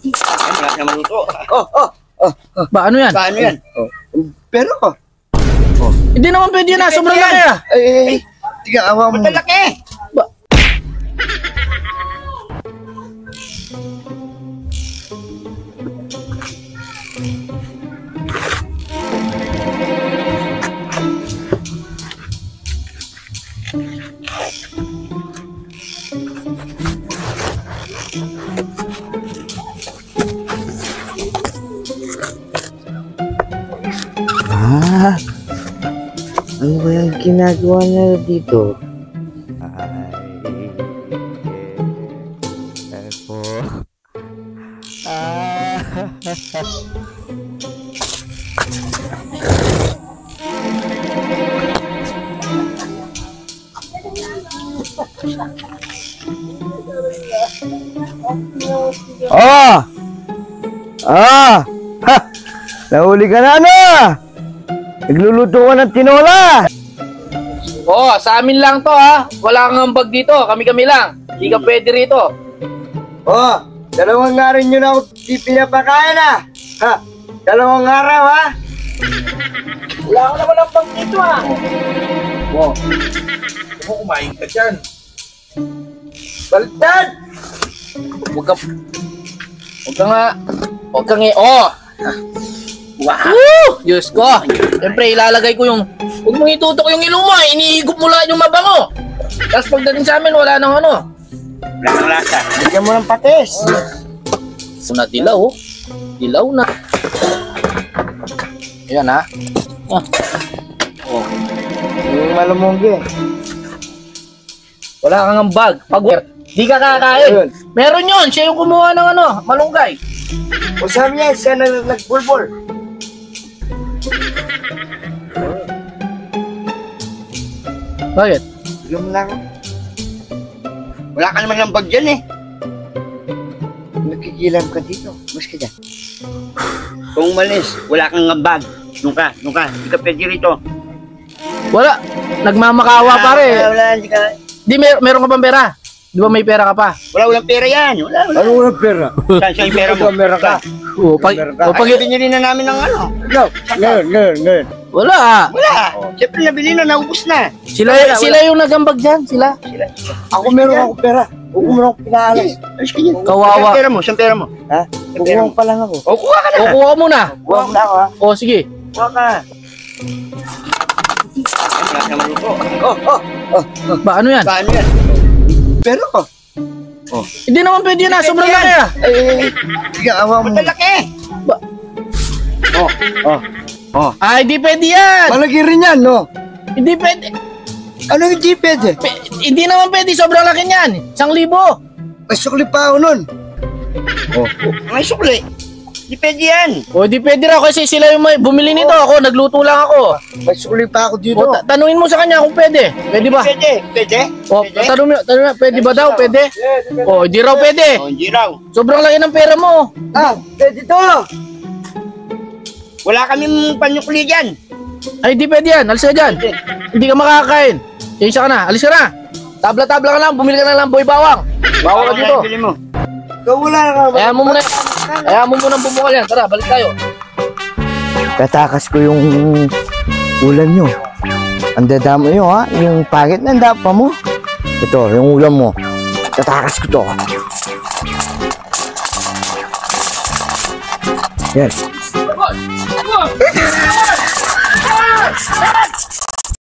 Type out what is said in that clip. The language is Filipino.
Wala na maluto. Ba, ano yan? Paano yan? Pero ko. Hindi naman pwede na, sobrang laki ah. Tiga, awa mo. Malaki! Ba? Ano ba yung ginagawa nila dito? Ha! Nahuli ka na ano? Nagluluto ka ng tinola! Sa amin lang to ha. Wala kang ambag dito, kami-kami lang. Hindi ka pwede rito. Dalawang araw nyo na ako di pinapakain ha? Dalawang araw ha? Wala ka naman ambag dito ha. Kung kumain ka dyan. Baliktad! Huwag kang Wow! Diyos ko! Siyempre, ilalagay ko yung... Huwag mong itutok yung ilong mo, inihigop mo lang yung mabango. Tapos pagdating sa amin, wala nang ano. Wala kang lasa. Bigyan mo ng patis. So na dilaw, oh. Dilaw na. Ayan ha. Yung malamongge. Wala kang ambag. Pag di ka kakain. Meron yun. Siya yung kumuha ng ano, malunggay. O sabi niya, siya na nagbulbol. Bakit? Bigyan mo lang. Wala ka naman ng bag dyan eh. Nakikilam ka dito. Mas ka dyan. Kung umalis, wala kang bag. Nung ka. Hindi ka pwede rito. Wala. Nagmamakawa pare. Wala, hindi ka. Di, meron ka pang pera? Di ba may pera ka pa? Walang pera yan. Wala. Ano walang pera? Saan yung pera mo? Meron ka. Pag binili na namin ng ano. Ngayon. wala. Siyempre nabili na, naubos na. Sila yung nagambag dyan. Sila. Ako meron ako pera. Huwag mo lang pinaalas. Kawawa. Saan pera mo? Ha? Kukuha pa lang ako. O, kuha ka na. Kuha mo na. Kuha mo na ako ha. Sige. Kuha ka. Wala na maluto. Ba, ano yan? Paano yan? Pero ko. Hindi naman pwede na. Sobrang laki ah. Sige, awa mo. Malaki. Ay, di pwede yan. Malaki rin yan, no? Hindi pwede. Ano yung di pwede? Hindi naman pwede. Sobrang laki niyan. 1,000. May sukli pa ako nun. May sukli. Di pwede yan. Di pwede raw kasi sila yung bumili nito. Ako, nagluto lang ako. May sukli pa ako dito. Tanungin mo sa kanya kung pwede. Pwede ba? Pwede. Tanong mo, pwede ba daw? Pwede? Hindi raw pwede. Hindi raw. Sobrang laki ng pera mo. Pwede to. Wala kaming panyukli dyan. Ay, di pwede yan. Alis ka dyan. Hindi ka makakain. Isa ka na. Alis ka na. Tabla-tabla ka lang. Bumili ka na lang boy bawang. Bawang ka dito. Ikaw wala ka. Ayaw mo muna bumukal yan. Tara, balik tayo. Tatakas ko yung ulam nyo. Ang dadamo nyo ha. Yung pangit na dapa mo. Ito, yung ulam mo. Tatakas ko to. Yan.